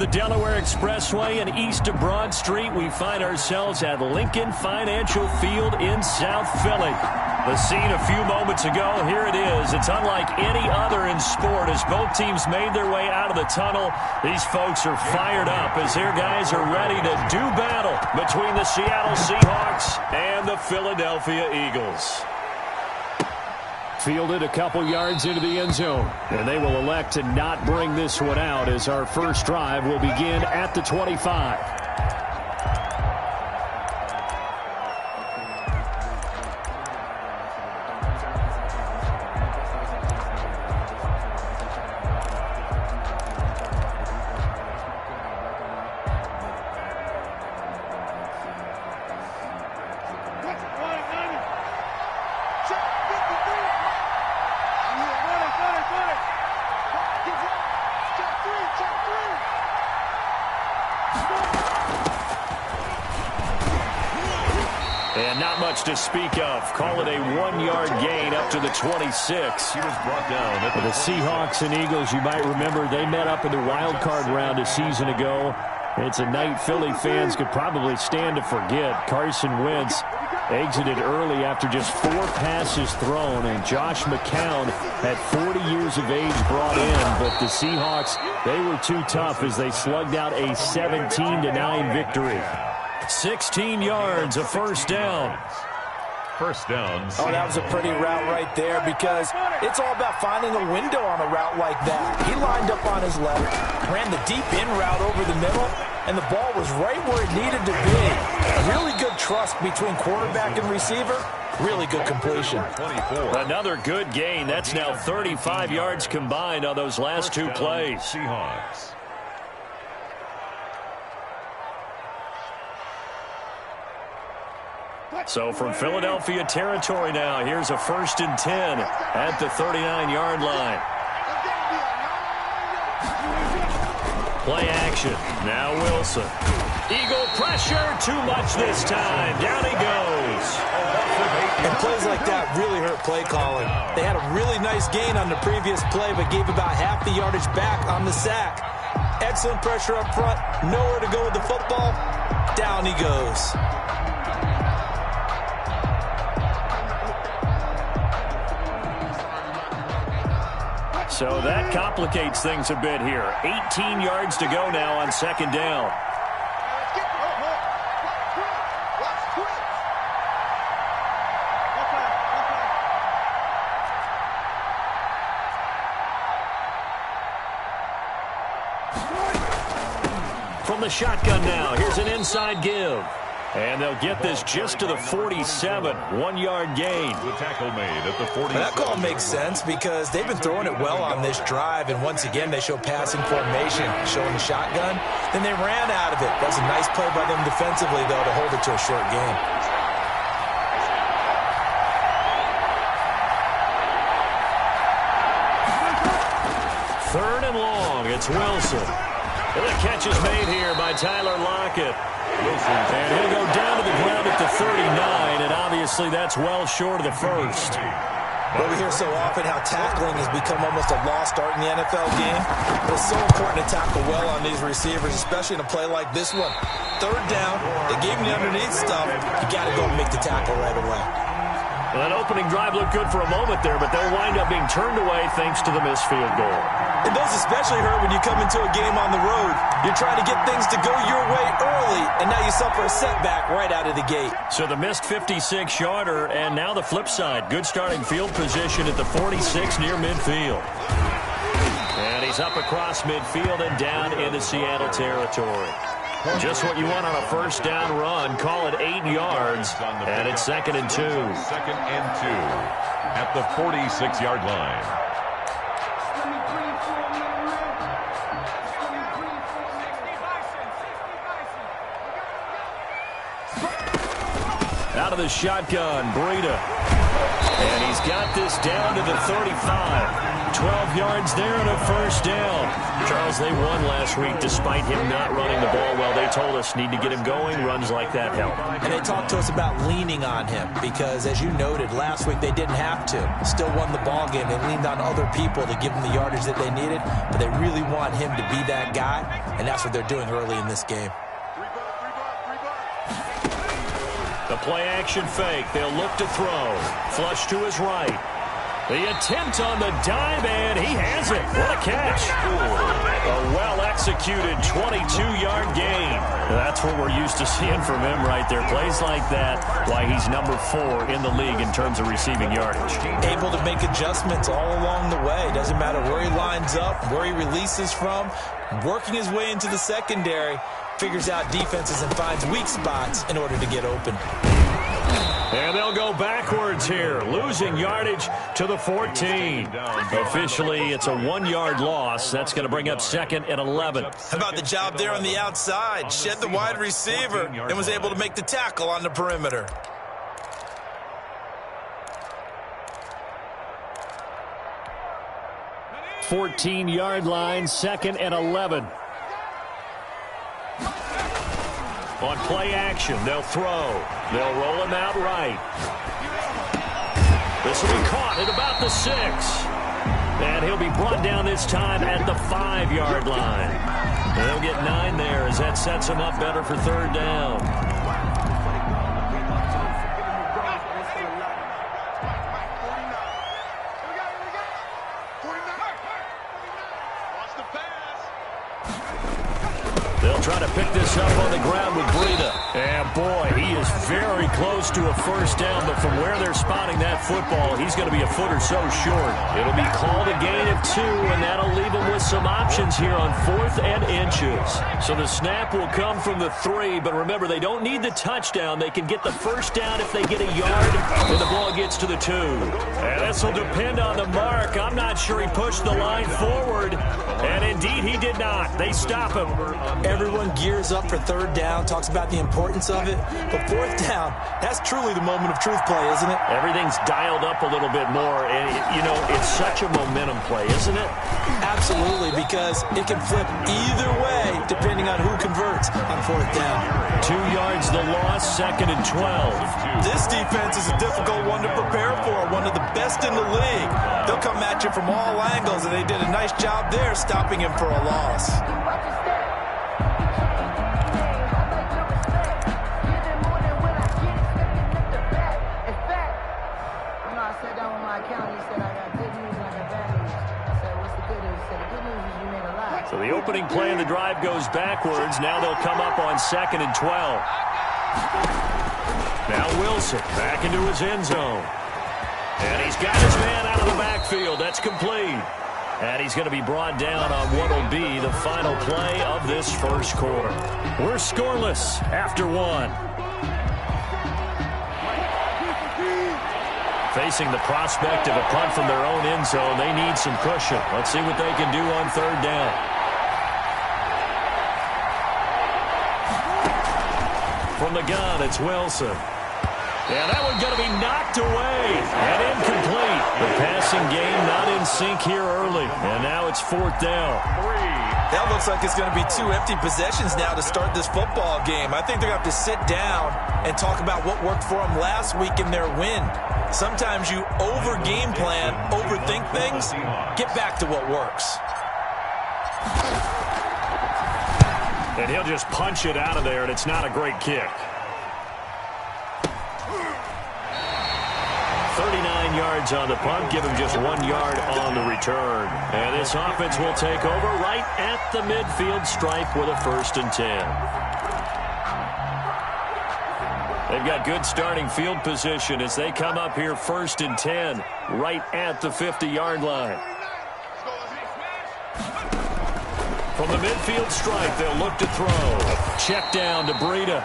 The Delaware Expressway and east of Broad Street, we find ourselves at Lincoln Financial Field in South Philly. The scene a few moments ago, here it is. It's unlike any other in sport as both teams made their way out of the tunnel. These folks are fired up as their guys are ready to do battle between the Seattle Seahawks and the Philadelphia Eagles. Fielded a couple yards into the end zone, and they will elect to not bring this one out as our first drive will begin at the 25. And not much to speak of. Call it a 1-yard gain up to the 26. He was brought down. The Seahawks and Eagles, you might remember, they met up in the wild card round a season ago. It's a night Philly fans could probably stand to forget. Carson Wentz exited early after just 4 passes thrown, and Josh McCown at 40 years of age brought in. But the Seahawks, they were too tough as they slugged out a 17-9 victory. 16 yards, a first down. First downs. Oh, that was a pretty route right there because it's all about finding a window on a route like that. He lined up on his left, ran the deep in route over the middle, and the ball was right where it needed to be. Really good trust between quarterback and receiver. Really good completion. 24. Another good gain. That's now 35 yards combined on those last 2 plays. Seahawks. So from Philadelphia territory now, here's a 1st and 10 at the 39-yard line. Play action. Now Wilson. Eagle pressure. Too much this time. Down he goes. And plays like that really hurt play calling. They had a really nice gain on the previous play, but gave about half the yardage back on the sack. Excellent pressure up front. Nowhere to go with the football. Down he goes. So that complicates things a bit here. 18 yards to go now on 2nd down. From the shotgun now, here's an inside give. And they'll get this just to the 47, 1-yard gain. The tackle made at the 47. That call makes sense because they've been throwing it well on this drive, and once again they show passing formation, showing the shotgun. Then they ran out of it. That's a nice play by them defensively, though, to hold it to a short gain. Third and long, it's Wilson. And the catch is made here by Tyler Lockett. And he'll go down to the ground at the 39, and obviously that's well short of the first. But we hear so often how tackling has become almost a lost art in the NFL game. But it's so important to tackle well on these receivers, especially in a play like this one. 3rd down, they gave him the underneath stuff. You got to go and make the tackle right away. Well, that opening drive looked good for a moment there, but they'll wind up being turned away thanks to the missed field goal. And those especially hurt when you come into a game on the road. You're trying to get things to go your way early, and now you suffer a setback right out of the gate. So the missed 56-yarder, and now the flip side. Good starting field position at the 46 near midfield. And he's up across midfield and down into Seattle territory. Just what you want on a 1st down run. Call it 8 yards, and it's 2nd and 2. 2nd and 2 at the 46-yard line. Out of the shotgun, Breida. And he's got this down to the 35. 12 yards there and a first down. Charles, they won last week despite him not running the ball well. They told us need to get him going. Runs like that help. And they talked to us about leaning on him because, as you noted, last week they didn't have to. Still won the ball game. They leaned on other people to give them the yardage that they needed, but they really want him to be that guy, and that's what they're doing early in this game. The play-action fake. They'll look to throw. Flush to his right. The attempt on the dive, and he has it. What a catch. A well-executed 22-yard gain. That's what we're used to seeing from him right there. Plays like that, why he's number 4 in the league in terms of receiving yardage. Able to make adjustments all along the way. Doesn't matter where he lines up, where he releases from. Working his way into the secondary, figures out defenses and finds weak spots in order to get open. And they'll go backwards here, losing yardage to the 14. Officially, it's a 1-yard loss. That's going to bring up 2nd and 11. How about the job there on the outside? Shed the wide receiver and was able to make the tackle on the perimeter. $14-yard line, 2nd and 11. On play action, they'll throw. They'll roll him out right. This will be caught at about the 6. And he'll be brought down this time at the 5-yard line. And they'll get 9 there as that sets him up better for 3rd down. They'll try to pick this up on the ground with Breida. And boy, he is very close to a first down, but from where they're spotting that football, he's going to be a foot or so short. It'll be called a gain of 2, and that'll leave him with some options here on 4th and inches. So the snap will come from the 3, but remember, they don't need the touchdown. They can get the first down if they get a yard, and the ball gets to the 2. And this will depend on the mark. I'm not sure he pushed the line forward, and indeed he did not. They stop him. Everyone gears up for 3rd down, talks about the importance of it. But 4th down, that's truly the moment of truth play, isn't it? Everything's dialed up a little bit more. And, you know, it's such a momentum play, isn't it? Absolutely, because it can flip either way depending on who converts on 4th down. 2 yards the loss, 2nd and 12. This defense is a difficult one to prepare for, one of the best in the league. They'll come at you from all angles, and they did a nice job there stopping him for a loss. So the opening play of the drive goes backwards. Now they'll come up on 2nd and 12. Now Wilson back into his end zone. And he's got his man out of the backfield. That's complete. And he's going to be brought down on what will be the final play of this first quarter. We're scoreless after 1. Facing the prospect of a punt from their own end zone, they need some cushion. Let's see what they can do on 3rd down. From the gun, it's Wilson. And that one's going to be knocked away and incomplete. The passing game not in sync here early. And now it's 4th down. That looks like it's going to be 2 empty possessions now to start this football game. I think they're going to have to sit down and talk about what worked for them last week in their win. Sometimes you over-game plan, overthink things. Get back to what works. And he'll just punch it out of there, and it's not a great kick. 39 yards on the punt, give him just 1 yard on the return. And this offense will take over right at the midfield stripe with a 1st and 10. They've got good starting field position as they come up here 1st and 10 right at the 50-yard line. From the midfield stripe, they'll look to throw. Check down to Breida.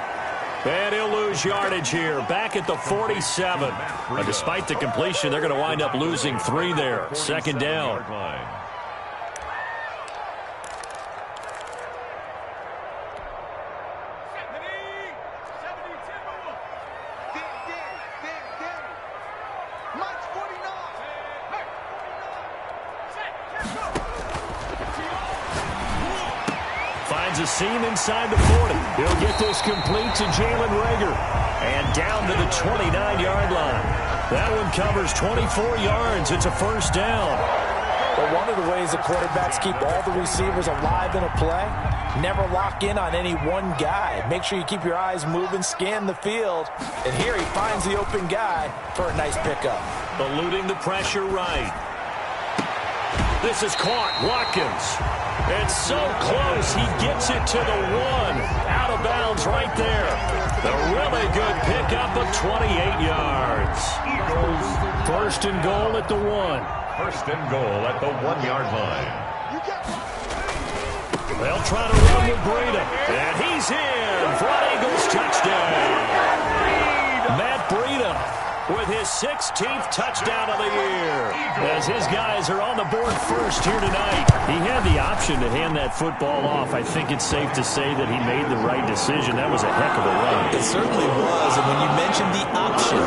And he'll lose yardage here, back at the 47. But despite the completion, they're going to wind up losing 3 there. 2nd down. a seam inside the 40. He'll get this complete to Jalen Reagor. And down to the 29-yard line. That one covers 24 yards. It's a first down. But one of the ways the quarterbacks keep all the receivers alive in a play, never lock in on any one guy. Make sure you keep your eyes moving, scan the field. And here he finds the open guy for a nice pickup. Eluding the pressure right. This is caught. Watkins. It's so close. He gets it to the 1. Out of bounds right there. A really good pickup of 28 yards. Eagles. First and goal at the 1. First and goal at the 1-yard line. They'll try to run with Breida. And he's in for an Eagles touchdown. Matt Breida with his 16th touchdown of the year. As his guys are on the board first here tonight. He had the option to hand that football off. I think it's safe to say that he made the right decision. That was a heck of a run. It certainly was. And when you mentioned the option,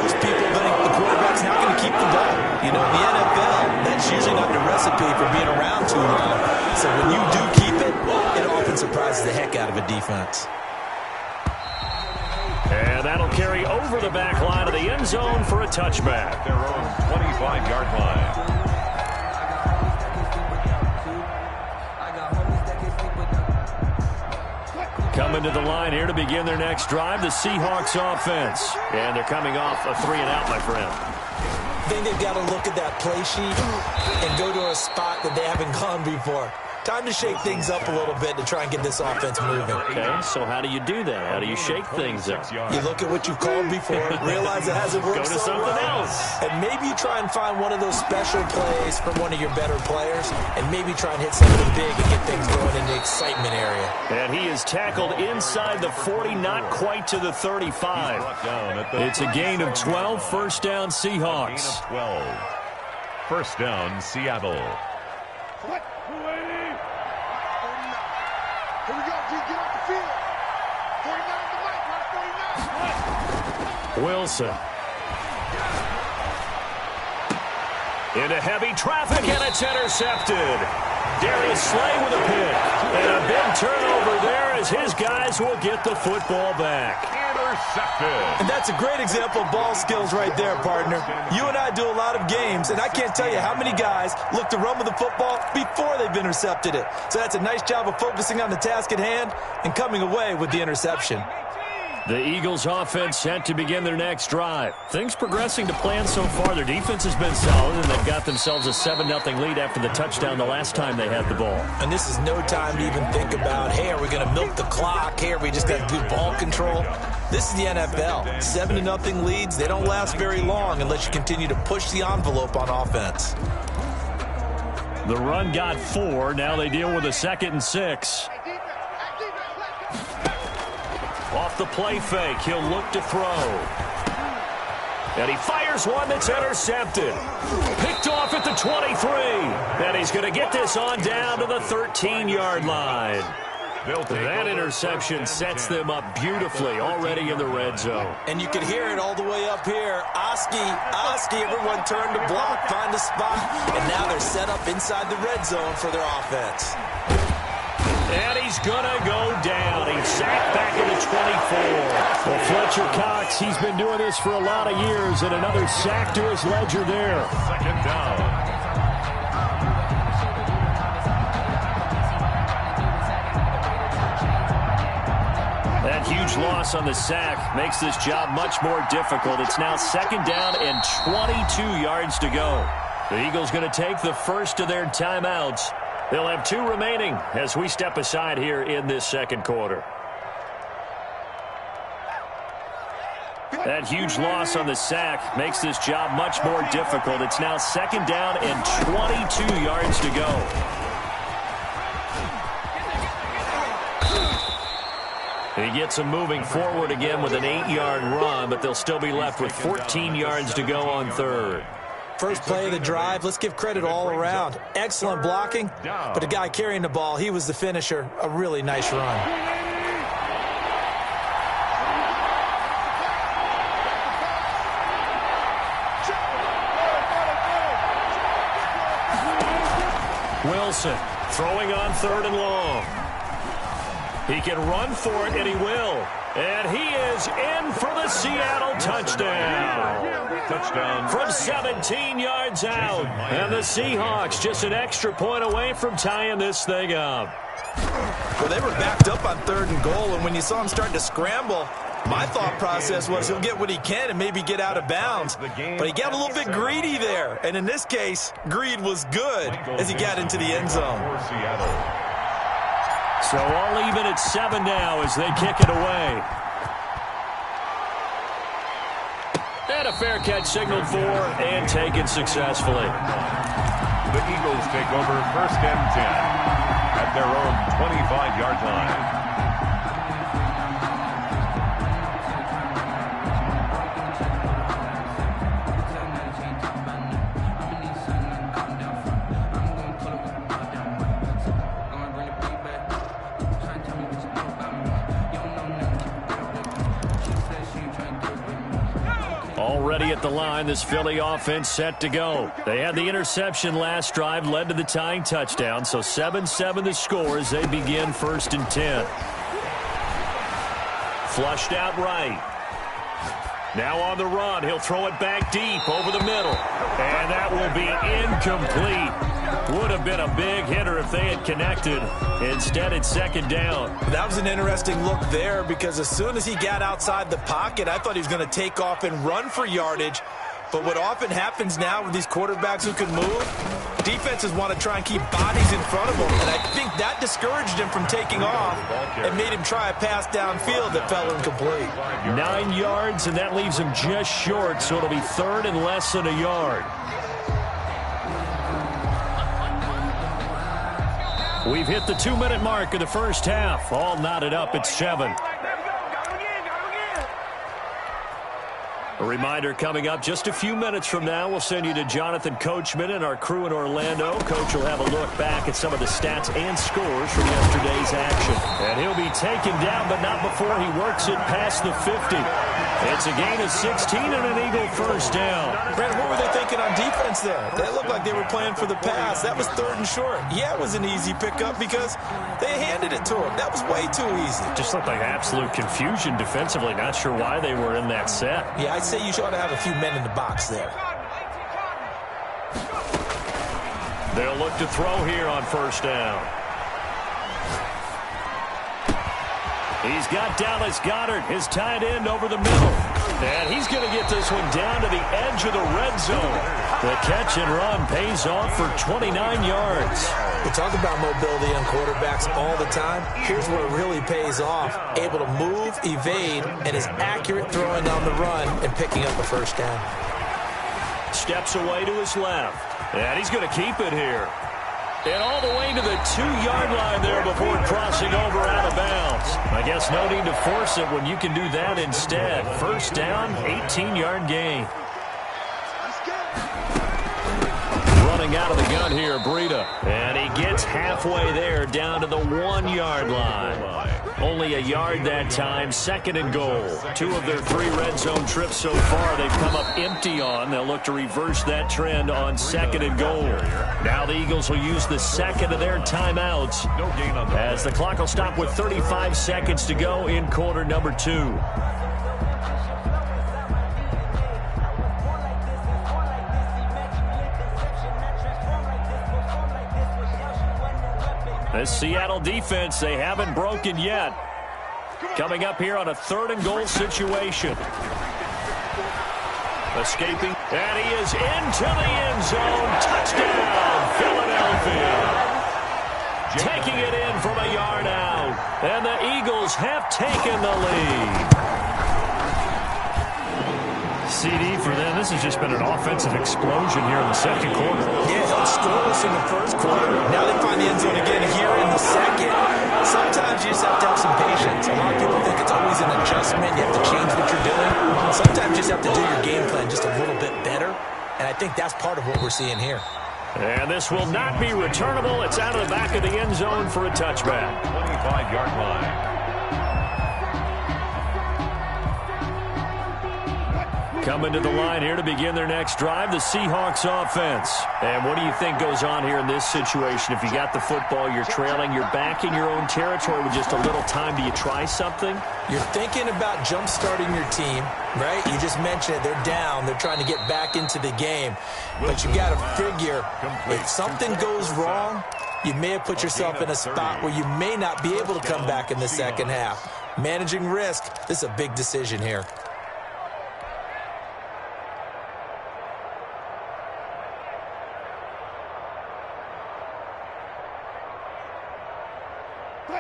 most people think the quarterback's not going to keep the ball. You know, in the NFL, that's usually not the recipe for being around too long. So when you do keep it, it often surprises the heck out of a defense. And that'll carry over the back line of the end zone for a touchback. Their own 25-yard line. Coming to the line here to begin their next drive, the Seahawks offense. And they're coming off a 3-and-out, my friend. I think they've got to look at that play sheet and go to a spot that they haven't gone before. Time to shake things up a little bit to try and get this offense moving. Okay, so how do you do that? How do you shake things up? You look at what you've called before, realize it hasn't worked Go to so something well, else. and maybe you try and find one of those special plays from one of your better players, and maybe try and hit something big and get things going in the excitement area. And he is tackled inside the 40, not quite to the 35. It's a gain of 12, first down Seahawks. Gain of 12. First down Seattle. Here we go, G. Get off the field. 49 to Mike, 49. Wilson. Into heavy traffic, and it's intercepted. Darius Slay with a pick. And a big turnover there as his guys will get the football back. Intercepted. And that's a great example of ball skills right there, partner. You and I do a lot of games, and I can't tell you how many guys look to run with the football before they've intercepted it. So that's a nice job of focusing on the task at hand and coming away with the interception. The Eagles offense set to begin their next drive. Things progressing to plan so far. Their defense has been solid, and they've got themselves a 7-0 lead after the touchdown the last time they had the ball. And this is no time to even think about, hey, are we going to milk the clock? Hey, are we just got to do ball control? This is the NFL. 7-0 leads, they don't last very long unless you continue to push the envelope on offense. The run got 4. Now they deal with a 2nd and 6. Off the play fake, he'll look to throw. And he fires one that's intercepted. Picked off at the 23. And he's going to get this on down to the 13-yard line. That interception sets them up beautifully already in the red zone. And you can hear it all the way up here. Oski, everyone turned to block, find a spot. And now they're set up inside the red zone for their offense. And he's going to go down. He's sacked back at the 24. Well, Fletcher Cox, he's been doing this for a lot of years, and another sack to his ledger there. Second down. That huge loss on the sack makes this job much more difficult. It's now 2nd down and 22 yards to go. The Eagles going to take the first of their timeouts. They'll have 2 remaining as we step aside here in this second quarter. That huge loss on the sack makes this job much more difficult. It's now 2nd down and 22 yards to go. He gets them moving forward again with an 8-yard run, but they'll still be left with 14 yards to go on 3rd. First play of the drive, let's give credit all around. Excellent blocking, but the guy carrying the ball, he was the finisher. A really nice run. Wilson throwing on 3rd and long. He can run for it, and he will. And he is in for the Seattle touchdown. Touchdown. From 17 yards out. And the Seahawks just an extra point away from tying this thing up. Well, they were backed up on 3rd and goal, and when you saw him starting to scramble, my thought process was he'll get what he can and maybe get out of bounds. But he got a little bit greedy there. And in this case, greed was good as he got into the end zone. So all even at 7 now as they kick it away. And a fair catch signaled for and taken successfully. The Eagles take over 1st and 10 at their own 25-yard line. Already at the line, this Philly offense set to go. They had the interception last drive, led to the tying touchdown, so 7-7 the score as they begin 1st and 10. Flushed out right. Now on the run, he'll throw it back deep over the middle. And that will be incomplete. Would have been a big hitter if they had connected. Instead, it's 2nd down. That was an interesting look there because as soon as he got outside the pocket, I thought he was going to take off and run for yardage. But what often happens now with these quarterbacks who can move, defenses want to try and keep bodies in front of them. And I think that discouraged him from taking off and made him try a pass downfield that fell incomplete. 9 yards, and that leaves him just short, so it'll be 3rd and less than a yard. We've hit the 2-minute mark of the first half. All knotted up at 7. A reminder coming up just a few minutes from now. We'll send you to Jonathan Coachman and our crew in Orlando. Coach will have a look back at some of the stats and scores from yesterday's action. And he'll be taken down, but not before he works it past the 50. It's a gain of 16 and an Eagle first down. Brandon, what were they thinking on defense there? They looked like they were playing for the pass. That was 3rd and short. Yeah, it was an easy pickup because they handed it to him. That was way too easy. Just looked like absolute confusion defensively. Not sure why they were in that set. Yeah, I'd say you ought to have a few men in the box there. They'll look to throw here on 1st down. He's got Dallas Goedert, his tight end, over the middle. And he's going to get this one down to the edge of the red zone. The catch and run pays off for 29 yards. We talk about mobility on quarterbacks all the time. Here's where it really pays off. Able to move, evade, and is accurate throwing on the run and picking up a 1st down. Steps away to his left. And he's going to keep it here. And all the way to the 2-yard line there before crossing over out of bounds. I guess no need to force it when you can do that instead. 1st down, 18-yard gain. Running out of the gun here, Breida. And he gets halfway there down to the 1-yard line. Only a yard that time, 2nd and goal. 2 of their 3 red zone trips so far they've come up empty on. They'll look to reverse that trend on 2nd and goal. Now the Eagles will use the 2nd of their timeouts as the clock will stop with 35 seconds to go in quarter number 2. This Seattle defense, they haven't broken yet. Coming up here on a 3rd and goal situation. Escaping, and he is into the end zone. Touchdown, Philadelphia. Taking it in from a yard out. And the Eagles have taken the lead. CD for them. This has just been an offensive explosion here in the 2nd quarter. Yeah, scoreless in the 1st quarter. Now they find the end zone again here in the 2nd. Sometimes you just have to have some patience. A lot of people think it's always an adjustment. You have to change what you're doing. Sometimes you just have to do your game plan just a little bit better. And I think that's part of what we're seeing here. And this will not be returnable. It's out of the back of the end zone for a touchback. 25-yard line. Coming to the line here to begin their next drive, the Seahawks offense. And what do you think goes on here in this situation? If you got the football, you're trailing, you're back in your own territory with just a little time. Do you try something? You're thinking about jump-starting your team, right? You just mentioned it. They're down. They're trying to get back into the game. But you got to figure if something goes wrong, you may have put yourself in a spot where you may not be able to come back in the second half. Managing risk, this is a big decision here.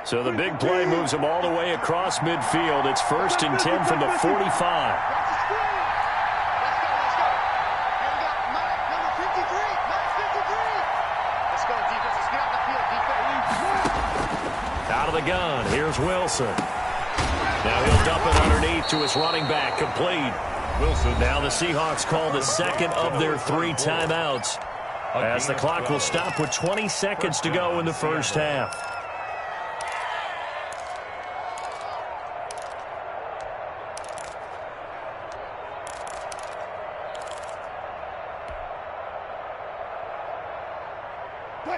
So the big play moves them all the way across midfield. It's 1st and 10 from the 45. Out of the gun, here's Wilson. Now he'll dump it underneath to his running back, complete. Wilson. Now the Seahawks call the second of their 3 timeouts, as the clock will stop with 20 seconds to go in the first half.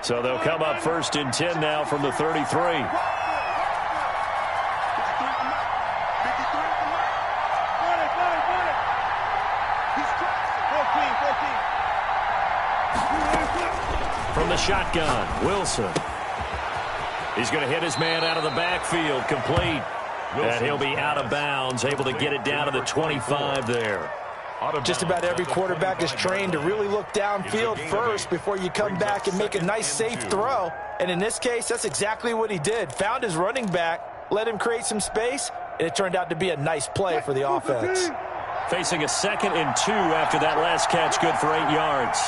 So they'll come up 1st and 10 now from the 33. From the shotgun, Wilson. He's going to hit his man out of the backfield, complete. And he'll be out of bounds, able to get it down to the 25 there. Just about every quarterback is trained to really look downfield first before you come back and make a nice, safe throw. And in this case, that's exactly what he did. Found his running back, let him create some space, and it turned out to be a nice play for the offense. Facing a 2nd and 2 after that last catch, good for 8 yards.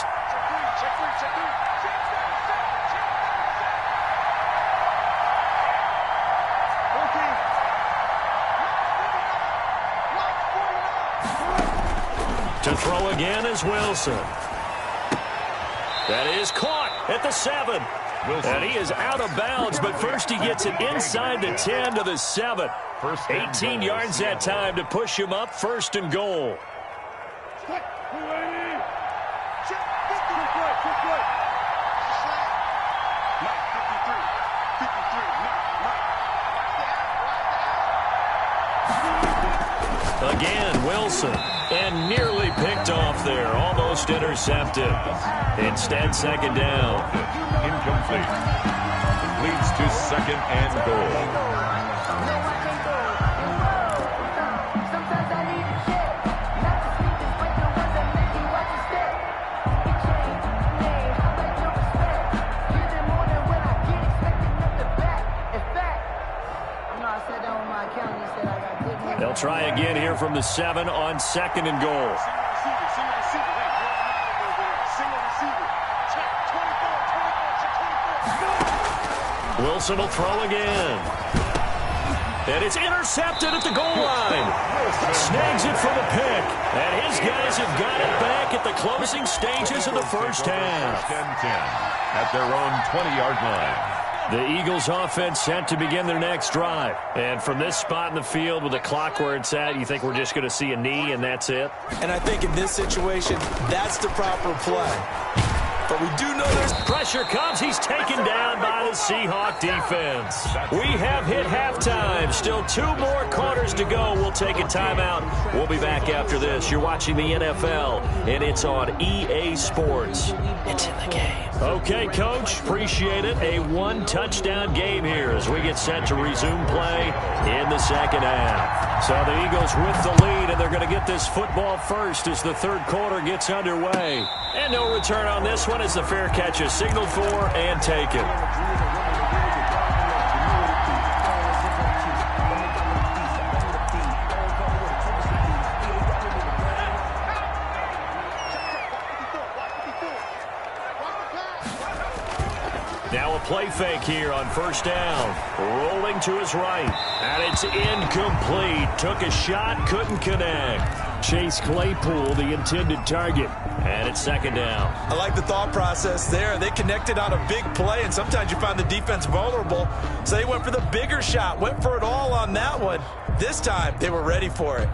To throw again is Wilson. That is caught at the 7. And he is out of bounds, but first he gets it inside the 10 to the 7. 18 yards that time to push him up, 1st and goal. Again, Wilson. And nearly picked off there. Almost intercepted. Instead, 2nd down. Incomplete. Leads to 2nd and goal. They'll try again here from the 7 on 2nd and goal. Wilson will throw again. And it's intercepted at the goal line. Snags it for the pick. And his guys have got it back at the closing stages of the first half. 10-10 at their own 20-yard line. The Eagles offense set to begin their next drive. And from this spot in the field with the clock where it's at, you think we're just going to see a knee and that's it? And I think in this situation, that's the proper play. But we do know there's pressure comes. He's taken down by the Seahawk defense. We have hit halftime. Still 2 more quarters to go. We'll take a timeout. We'll be back after this. You're watching the NFL, and it's on EA Sports. It's in the game. Okay, Coach. Appreciate it. A 1-touchdown game here as we get set to resume play in the second half. So the Eagles with the lead, and they're going to get this football first as the third quarter gets underway. And no return on this one as the fair catch is signaled for and taken. Now a play fake here on 1st down. Rolling to his right. And it's incomplete. Took a shot, couldn't connect. Chase Claypool, the intended target. And it's 2nd down. I like the thought process there. They connected on a big play, and sometimes you find the defense vulnerable. So they went for the bigger shot, went for it all on that one. This time, they were ready for it.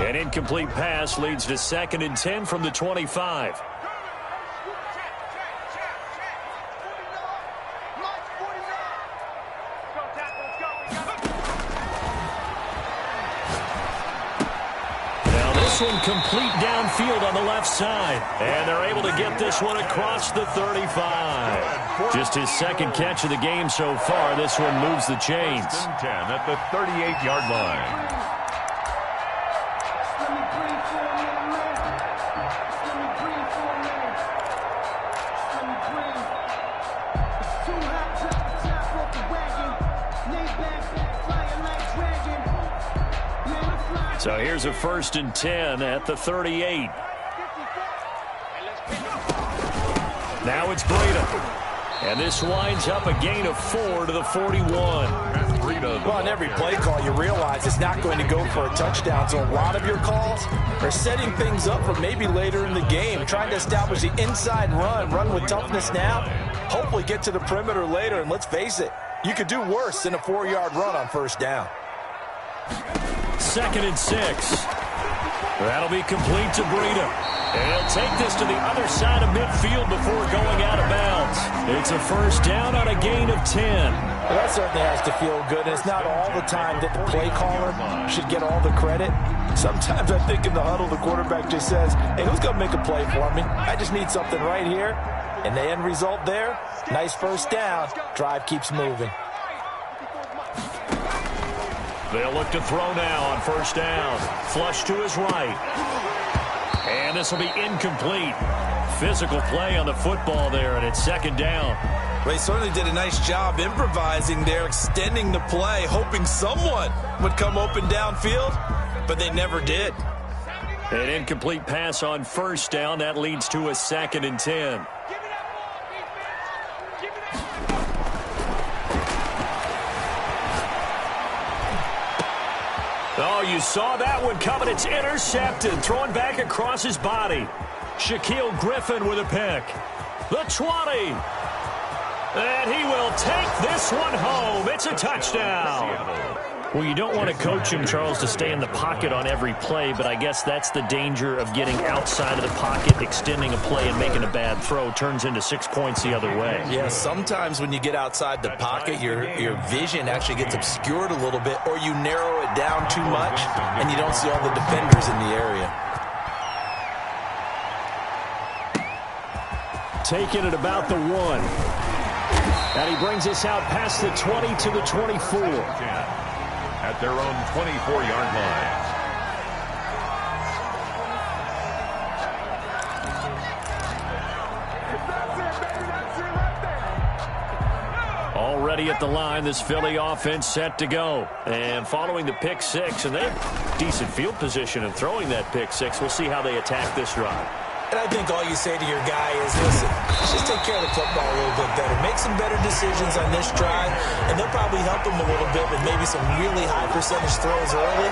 An incomplete pass leads to 2nd and 10 from the 25. This one complete downfield on the left side. And they're able to get this one across the 35. Just his 2nd catch of the game so far. This one moves the chains. 10 at the 38-yard line. So here's a 1st and 10 at the 38. Now it's Breida. And this winds up a gain of 4 to the 41. Well, on every play call, you realize it's not going to go for a touchdown. So a lot of your calls are setting things up for maybe later in the game, trying to establish the inside run with toughness now, hopefully get to the perimeter later. And let's face it, you could do worse than a 4-yard run on 1st down. 2nd and 6. That'll be complete to Breida. And he'll take this to the other side of midfield before going out of bounds. It's a 1st down on a gain of 10. Well, that certainly has to feel good. And it's not all the time that the play caller should get all the credit. Sometimes I think in the huddle, the quarterback just says, hey, who's going to make a play for me? I just need something right here. And the end result there, nice 1st down. Drive keeps moving. They'll look to throw now on 1st down. Flush to his right. And this will be incomplete. Physical play on the football there, and it's 2nd down. They certainly did a nice job improvising there, extending the play, hoping someone would come open downfield, but they never did. An incomplete pass on 1st down. That leads to a 2nd and 10. Oh, you saw that one coming. It's intercepted. Thrown back across his body. Shaquille Griffin with a pick. The 20. And he will take this one home. It's a touchdown. Well, you don't want to coach him, Charles, to stay in the pocket on every play, but I guess that's the danger of getting outside of the pocket, extending a play and making a bad throw. Turns into 6 points the other way. Yeah, sometimes when you get outside the pocket, your vision actually gets obscured a little bit, or you narrow it down too much, and you don't see all the defenders in the area. Taking it about the 1. And he brings us out past the 20 to the 24. At their own 24-yard line. Already at the line, this Philly offense set to go. And following the pick 6, and they have decent field position and throwing that pick 6. We'll see how they attack this drive. And I think all you say to your guy is, listen, just take care of the football a little bit better. Make some better decisions on this drive, and they'll probably help him a little bit with maybe some really high percentage throws early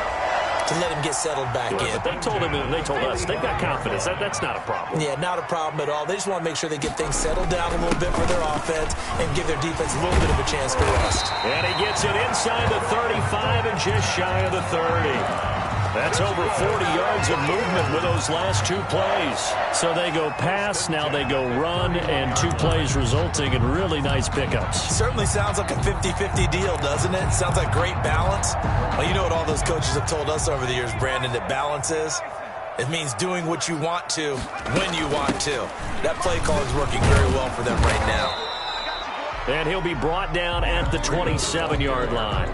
to let him get settled back in. But they told him and they told us they've got confidence. That's not a problem. Yeah, not a problem at all. They just want to make sure they get things settled down a little bit for their offense and give their defense a little bit of a chance to rest. And he gets it inside the 35 and just shy of the 30. That's over 40 yards of movement with those last 2 plays. So they go pass, now they go run, and 2 plays resulting in really nice pickups. Certainly sounds like a 50-50 deal, doesn't it? Sounds like great balance. Well, you know what all those coaches have told us over the years, Brandon, that balance is? It means doing what you want to when you want to. That play call is working very well for them right now. And he'll be brought down at the 27-yard line.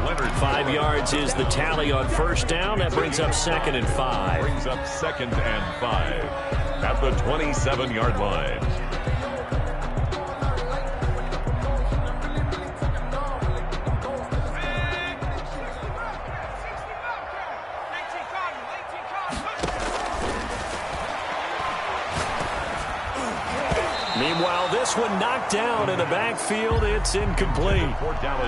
5 yards is the tally on 1st down. That brings up 2nd and 5. Brings up 2nd and 5 at the 27-yard line. Meanwhile, this one knocked down in the backfield. It's incomplete.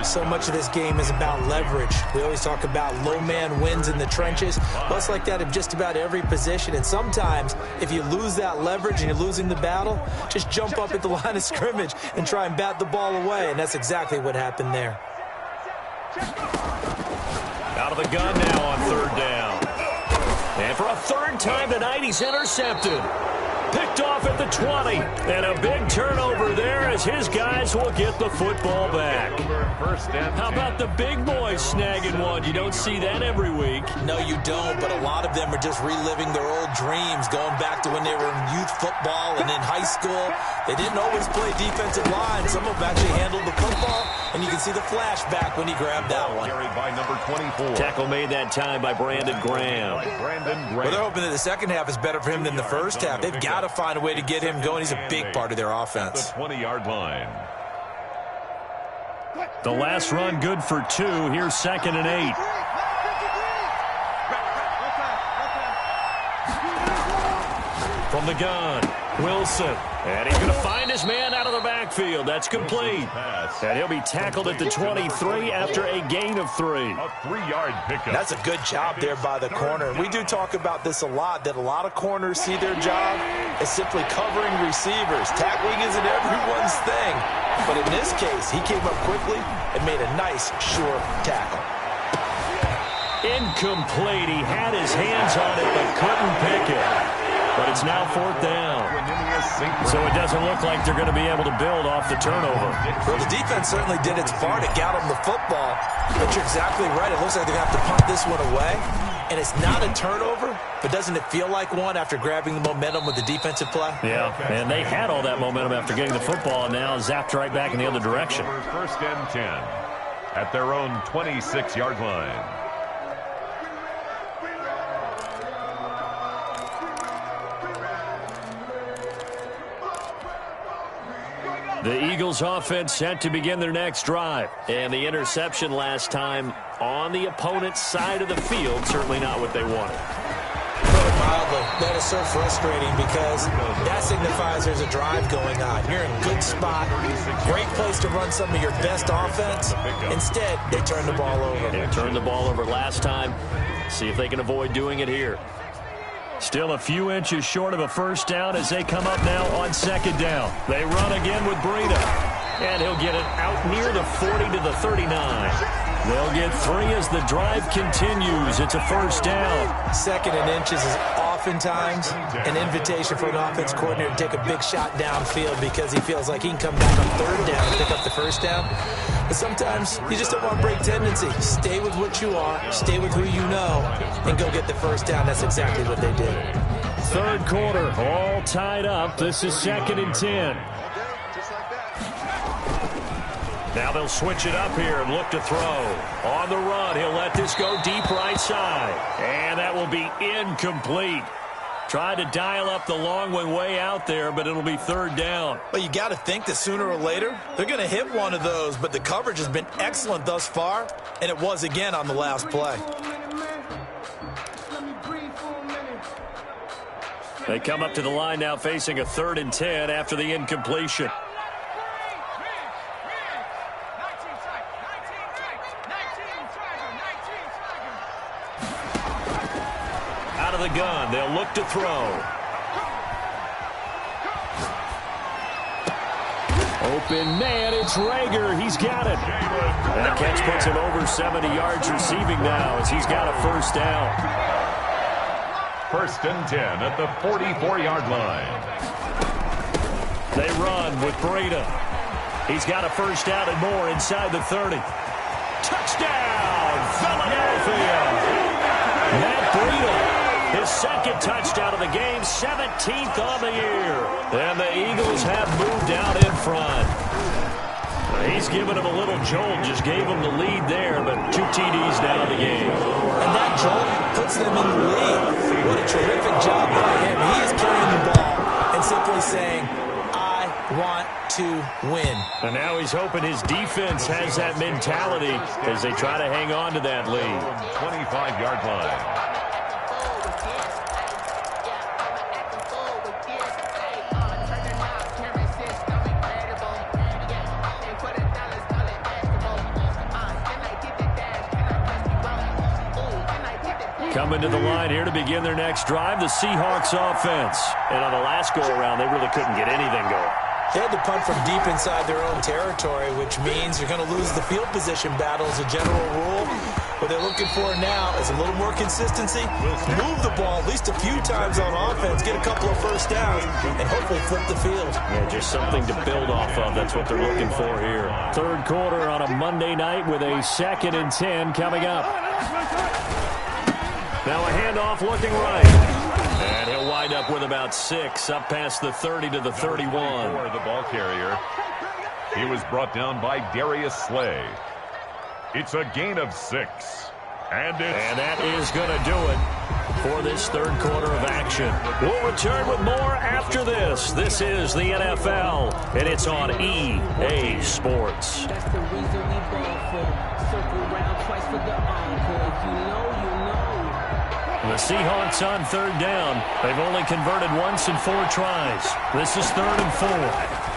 So much of this game is about leverage. We always talk about low man wins in the trenches. Well, it's like that of just about every position. And sometimes, if you lose that leverage and you're losing the battle, just jump up at the line of scrimmage and try and bat the ball away. And that's exactly what happened there. Out of the gun now on 3rd down. And for a third time tonight, he's intercepted. Picked off at the 20. And a big turnover there as his guys will get the football back. How about the big boys snagging one? You don't see that every week. No, you don't, but a lot of them are just reliving their old dreams, going back to when they were in youth football and in high school. They didn't always play defensive line. Some of them actually handled the football, and you can see the flashback when he grabbed that one. Carried by number 24. Tackle made that time by Brandon Graham. Well, they're hoping that the second half is better for him than the first half. They've got to find a way to get him going. He's a big part of their offense. The 20-yard line. The last run good for 2. Here's 2nd and 8. From the gun, Wilson. And he's going to find his man out of the backfield. That's complete. And he'll be tackled at the 23 after a gain of 3. A 3-yard pickup. That's a good job there by the corner. We do talk about this a lot, that a lot of corners see their job as simply covering receivers. Tackling isn't everyone's thing. But in this case, he came up quickly and made a nice, sure tackle. Incomplete. He had his hands on it but couldn't pick it. But it's now 4th down. So it doesn't look like they're going to be able to build off the turnover. Well, the defense certainly did its part to get them the football. But you're exactly right. It looks like they're going to have to punt this one away. And it's not a turnover, but doesn't it feel like one after grabbing the momentum with the defensive play? Yeah, and they had all that momentum after getting the football and now zapped right back in the other direction. 1st and 10 at their own 26-yard line. The Eagles offense set to begin their next drive. And the interception last time on the opponent's side of the field, certainly not what they wanted. Put it mildly, that is so frustrating because that signifies there's a drive going on. You're in a good spot, great place to run some of your best offense. Instead, they turn the ball over. They turned the ball over last time. See if they can avoid doing it here. Still a few inches short of a first down as they come up now on 2nd down. They run again with Breida. And he'll get it out near the 40 to the 39. They'll get 3 as the drive continues. It's a first down. 2nd and inches is oftentimes an invitation for an offense coordinator to take a big shot downfield because he feels like he can come back on 3rd down and pick up the first down. But sometimes you just don't want to break tendency. Stay with what you are, stay with who you know, and go get the first down. That's exactly what they did. 3rd quarter, all tied up. This is 2nd and 10. Now they'll switch it up here and look to throw. On the run, he'll let this go deep right side. And that will be incomplete. Tried to dial up the long one way out there, but it'll be 3rd down. Well, you got to think that sooner or later, they're going to hit one of those, but the coverage has been excellent thus far, and it was again on the last play. They come up to the line now facing a 3rd and 10 after the incompletion. Out of the gun, they'll look to throw. Open man, it's Rager. He's got it. And the catch puts him over 70 yards receiving now as he's got a first down. 1st and 10 at the 44-yard line. They run with Breida. He's got a first down and more inside the 30. Touchdown, Philadelphia! Matt Breida. His 2nd touchdown of the game, 17th on the year. And the Eagles have moved out in front. He's given him a little jolt, just gave him the lead there, but 2 TDs now in the game. And that jolt puts them in the lead. What a terrific job by him. He is carrying the ball and simply saying, I want to win. And now he's hoping his defense has that mentality as they try to hang on to that lead. 25-yard line. Coming to the line here to begin their next drive, the Seahawks offense. And on the last go-around, they really couldn't get anything going. They had to punt from deep inside their own territory, which means you're going to lose the field position battle as a general rule. What they're looking for now is a little more consistency, move the ball at least a few times on offense, get a couple of first downs, and hopefully flip the field. Yeah, just something to build off of. That's what they're looking for here. Third quarter on a Monday night with a 2nd and 10 coming up. Now a handoff looking right. And he'll wind up with about 6 up past the 30 to the 31. The ball carrier. He was brought down by Darius Slay. It's a gain of 6. And that is going to do it for this third quarter of action. We'll return with more after this. This is the NFL, and it's on EA Sports. That's the reason we ball for. Circle round twice for the encore. You know. The Seahawks on third down. They've only converted once in 4 tries. This is 3rd and 4.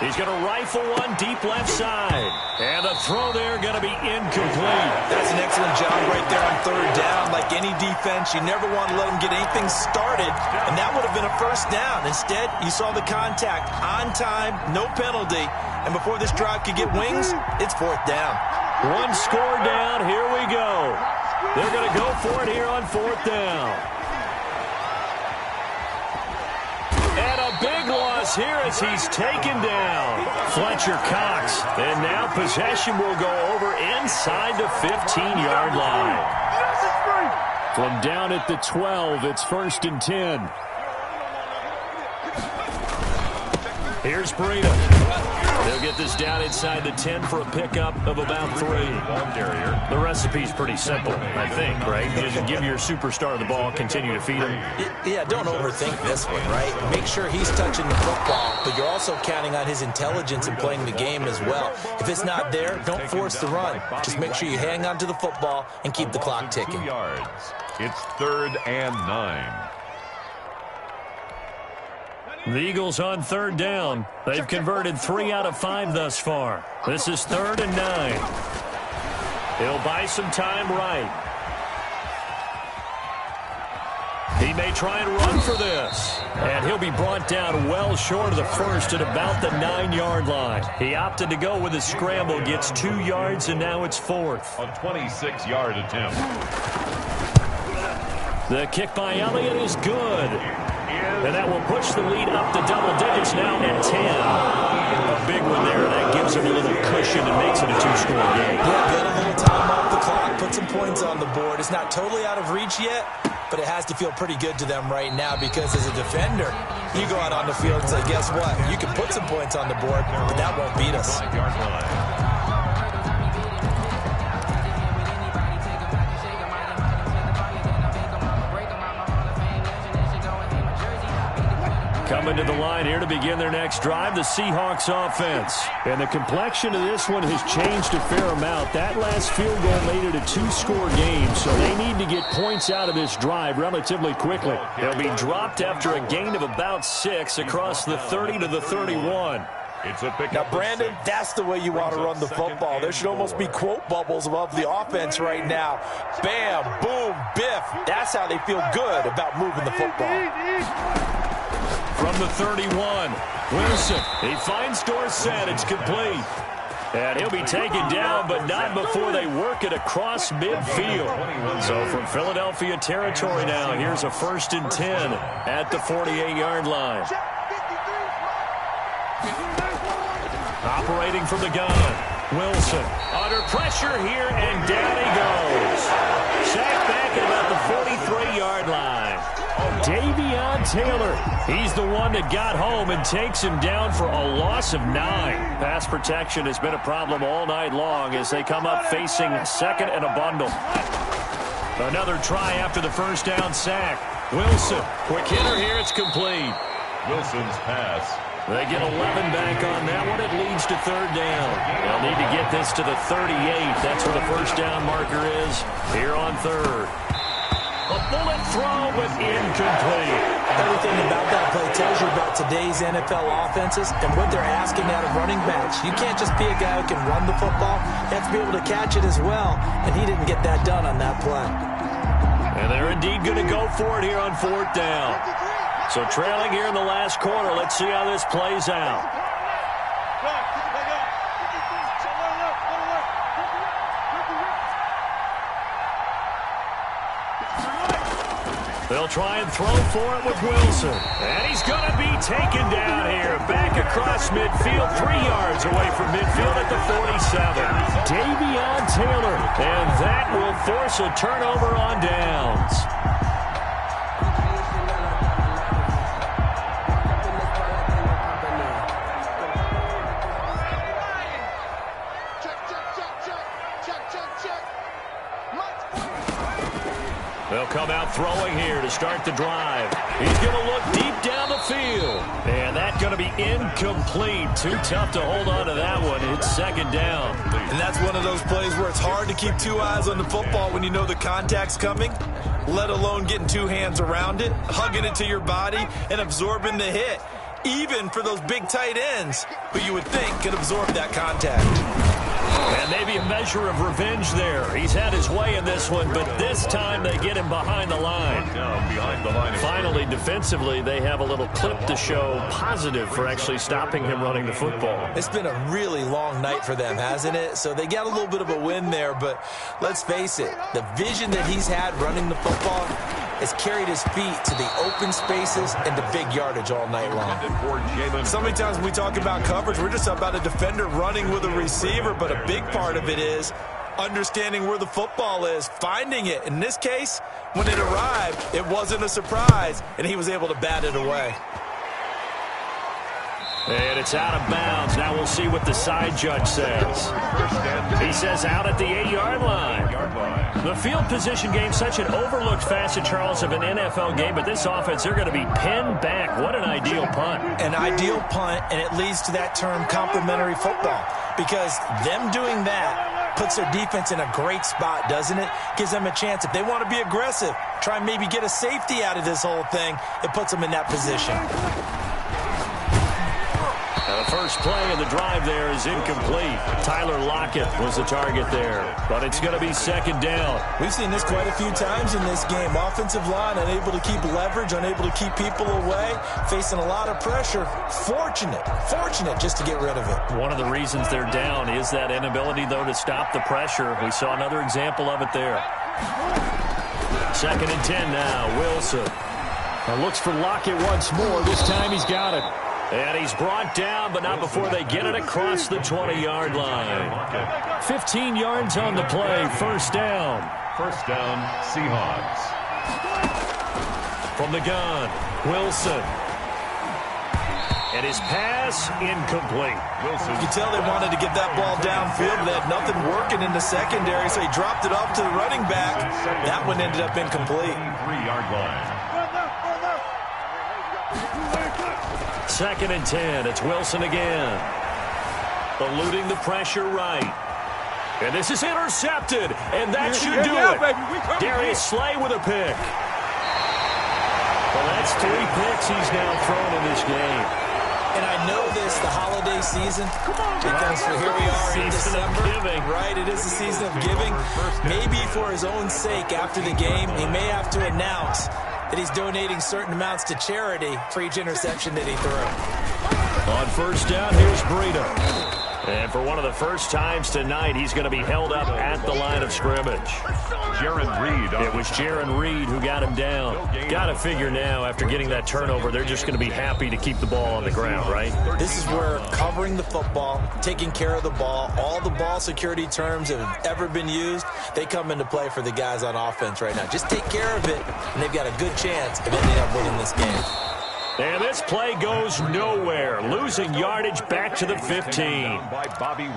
He's going to rifle one deep left side. And the throw there going to be incomplete. That's an excellent job right there on third down. Like any defense, you never want to let them get anything started, and that would have been a first down. Instead, you saw the contact on time, no penalty, and before this drive could get wings, it's 4th down. 1 score down. Here we go. They're going to go for it here on 4th down. And a big loss here as he's taken down. Fletcher Cox. And now possession will go over inside the 15-yard line. From down at the 12, it's 1st and 10. Here's Breida. They'll get this down inside the 10 for a pickup of about 3. The recipe's pretty simple, I think, right? Just give your superstar the ball, continue to feed him. Yeah, don't overthink this one, right? Make sure he's touching the football, but you're also counting on his intelligence in playing the game as well. If it's not there, don't force the run. Just make sure you hang on to the football and keep the clock ticking. 2 yards. It's 3rd and 9. The Eagles on third down. They've converted 3 out of 5 thus far. This is 3rd and 9. He'll buy some time right. He may try and run for this. And he'll be brought down well short of the first at about the 9-yard line. He opted to go with a scramble, gets 2 yards, and now it's 4th. A 26-yard attempt. The kick by Elliott is good. And that will push the lead up to double digits now at 10. A big one there. That gives him a little cushion and makes it a 2-score game. Yeah, get a little time off the clock, put some points on the board. It's not totally out of reach yet, but it has to feel pretty good to them right now because as a defender, you go out on the field and say, guess what? You can put some points on the board, but that won't beat us. 5-yard line. Coming to the line here to begin their next drive, the Seahawks offense. And the complexion of this one has changed a fair amount. That last field goal made it a 2-score game, so they need to get points out of this drive relatively quickly. They'll be dropped after a gain of about 6 across the 30 to the 31. It's a pickup. Now, Brandon, that's the way you want to run the football. There should almost be quote bubbles above the offense right now. Bam, boom, biff. That's how they feel good about moving the football. From the 31, Wilson. He finds Dorsett. It's complete. And he'll be taken down, but not before they work it across midfield. So from Philadelphia territory now, here's a 1st and 10 at the 48-yard line. Operating from the gun, Wilson under pressure here, and down he goes. Sacked back at about the 43-yard line. Davion Taylor, he's the one that got home and takes him down for a loss of 9. Pass protection has been a problem all night long as they come up facing 2nd and a bundle. Another try after the first down sack. Wilson, quick hitter here, it's complete. Wilson's pass. They get 11 back on that one. It leads to 3rd down. They'll need to get this to the 38. That's where the first down marker is here on 3rd. A bullet throw, but incomplete. Everything about that play tells you about today's NFL offenses and what they're asking out of running backs. You can't just be a guy who can run the football. You have to be able to catch it as well, and he didn't get that done on that play. And they're indeed going to go for it here on 4th down. So trailing here in the last quarter. Let's see how this plays out. They'll try and throw for it with Wilson. And he's going to be taken down here. Back across midfield, 3 yards away from midfield at the 47. Davion Taylor. And that will force a turnover on downs. They'll come out throwing here to start the drive. He's going to look deep down the field. And that's going to be incomplete. Too tough to hold on to that one. It's second down. And that's one of those plays where it's hard to keep 2 eyes on the football when you know the contact's coming, let alone getting 2 hands around it, hugging it to your body, and absorbing the hit. Even for those big tight ends who you would think could absorb that contact. And maybe a measure of revenge there. He's had his way in this one, but this time they get him behind the line. Finally, defensively, they have a little clip to show positive for actually stopping him running the football. It's been a really long night for them, hasn't it? So they got a little bit of a win there, but let's face it, the vision that he's had running the football has carried his feet to the open spaces and the big yardage all night long. So many times when we talk about coverage, we're just about a defender running with a receiver, but a big part of it is understanding where the football is, finding it. In this case, when it arrived, it wasn't a surprise, and he was able to bat it away. And it's out of bounds. Now we'll see what the side judge says. He says out at the 8-yard line. The field position game, such an overlooked facet, Charles, of an NFL game, but this offense, they're going to be pinned back. What an ideal punt. An ideal punt, and it leads to that term complementary football, because them doing that puts their defense in a great spot, doesn't it? Gives them a chance. If they want to be aggressive, try and maybe get a safety out of this whole thing, it puts them in that position. The first play of the drive there is incomplete. Tyler Lockett was the target there, but it's going to be second down. We've seen this quite a few times in this game. Offensive line unable to keep leverage, unable to keep people away, facing a lot of pressure. Fortunate just to get rid of it. One of the reasons they're down is that inability, though, to stop the pressure. We saw another example of it there. Second and 10 now, Wilson. Now looks for Lockett once more. This time he's got it. And he's brought down, but not before they get it across the 20-yard line. 15 yards on the play. First down. First down, Seahawks. From the gun, Wilson. And his pass incomplete. Wilson. You can tell they wanted to get that ball downfield, but they had nothing working in the secondary, so he dropped it off to the running back. That one ended up incomplete. 3-yard line. Second and 10. It's Wilson again. Eluding the pressure right. And this is intercepted. And that should do it. Darius Slay with a pick. Well, that's 3 picks he's now thrown in this game. And I know this, the holiday season, because here we are in December. Right, it is the season of giving. Maybe for his own sake after the game, he may have to announce that he's donating certain amounts to charity for each interception that he threw. On first down, here's Breida. And for one of the first times tonight, he's going to be held up at the line of scrimmage. Jaron Reed. It was Jaron Reed who got him down. Got to figure now, after getting that turnover, they're just going to be happy to keep the ball on the ground, right? This is where covering the football, taking care of the ball, all the ball security terms that have ever been used, they come into play for the guys on offense right now. Just take care of it, and they've got a good chance of ending up winning this game. And this play goes nowhere. Losing yardage back to the 15.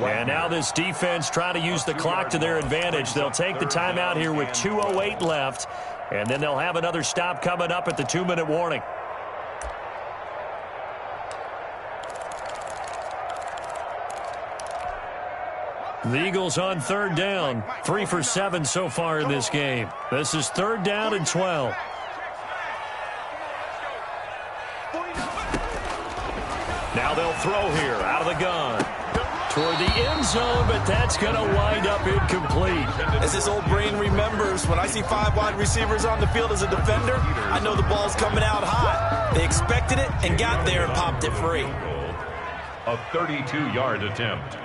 And now this defense trying to use the clock to their advantage. They'll take the timeout here with 2:08 left. And then they'll have another stop coming up at the 2-minute warning. The Eagles on third down. 3 for 7 so far in this game. This is third down and 12. Now they'll throw here out of the gun toward the end zone, but that's going to wind up incomplete. As this old brain remembers, when I see 5 wide receivers on the field as a defender, I know the ball's coming out hot. They expected it and got there and popped it free. A 32-yard attempt.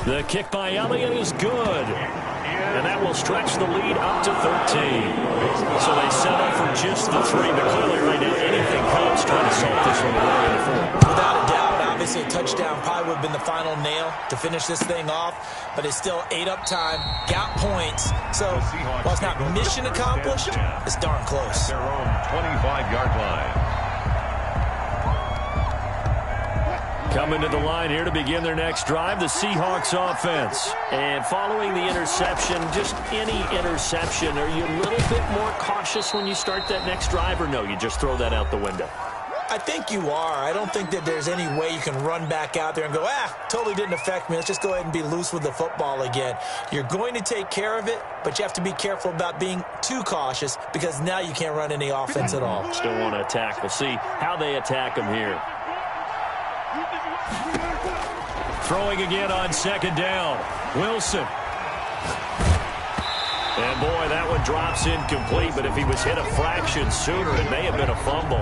The kick by Elliott is good. And that will stretch the lead up to 13. So they settle for just the 3. But clearly right now, anything comes trying to salt this one away in the 4th. Without a doubt, obviously a touchdown probably would have been the final nail to finish this thing off. But it's still 8 up time, got points. So while it's not mission accomplished, it's darn close. Their own 25-yard line. Coming to the line here to begin their next drive, the Seahawks offense. And following the interception, just any interception, are you a little bit more cautious when you start that next drive, or no, you just throw that out the window? I think you are. I don't think that there's any way you can run back out there and go, totally didn't affect me. Let's just go ahead and be loose with the football again. You're going to take care of it, but you have to be careful about being too cautious because now you can't run any offense at all. Still want to attack. We'll see how they attack them here. Throwing again on second down. Wilson. And boy, that one drops incomplete, but if he was hit a fraction sooner, it may have been a fumble.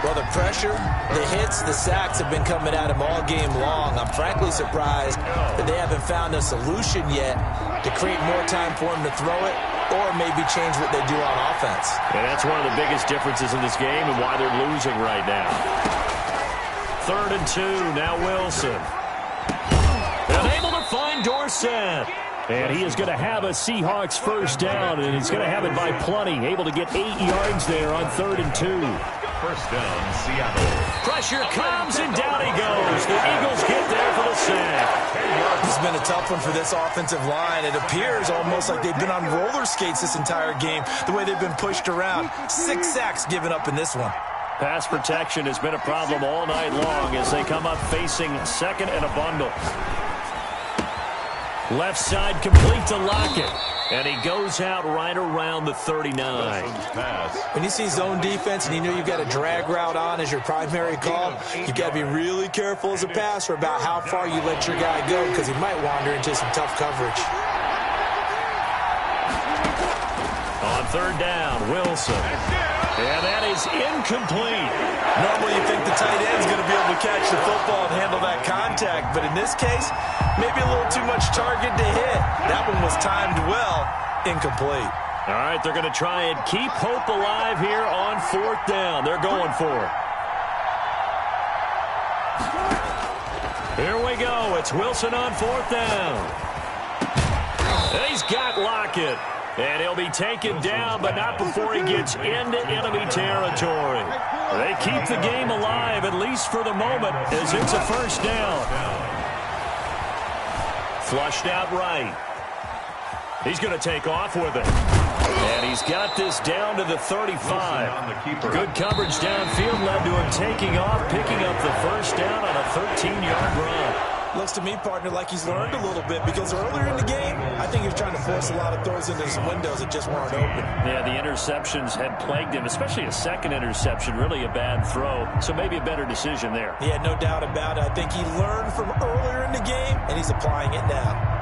Well, the pressure, the hits, the sacks have been coming at him all game long. I'm frankly surprised that they haven't found a solution yet to create more time for him to throw it or maybe change what they do on offense. And that's one of the biggest differences in this game and why they're losing right now. 3rd and 2, now Wilson. And able to find Dorsett. And he is going to have a Seahawks first down, and he's going to have it by plenty. Able to get 8 yards there on 3rd and 2. First down, Seattle. Pressure comes, and down he goes. The Eagles get there for the sack. It's been a tough one for this offensive line. It appears almost like they've been on roller skates this entire game, the way they've been pushed around. 6 sacks given up in this one. Pass protection has been a problem all night long as they come up facing second and a bundle. Left side complete to Lockett. And he goes out right around the 39. When you see zone defense and you know you've got a drag route on as your primary call, you've got to be really careful as a passer about how far you let your guy go because he might wander into some tough coverage. On 3rd down, Wilson. And that is incomplete. Normally you think the tight end's going to be able to catch the football and handle that contact, but in this case, maybe a little too much target to hit. That one was timed well, incomplete. All right, they're going to try and keep hope alive here on 4th down. They're going for it. Here we go. It's Wilson on 4th down. He's got Lockett. And he'll be taken down, but not before he gets into enemy territory. They keep the game alive, at least for the moment, as it's a first down. Flushed out right. He's going to take off with it. And he's got this down to the 35. Good coverage downfield led to him taking off, picking up the first down on a 13-yard run. Looks to me, partner, like he's learned a little bit because earlier in the game, I think he was trying to force a lot of throws into some windows that just weren't open. Yeah, the interceptions had plagued him, especially a second interception, really a bad throw. So maybe a better decision there. Yeah, no doubt about it. I think he learned from earlier in the game, and he's applying it now.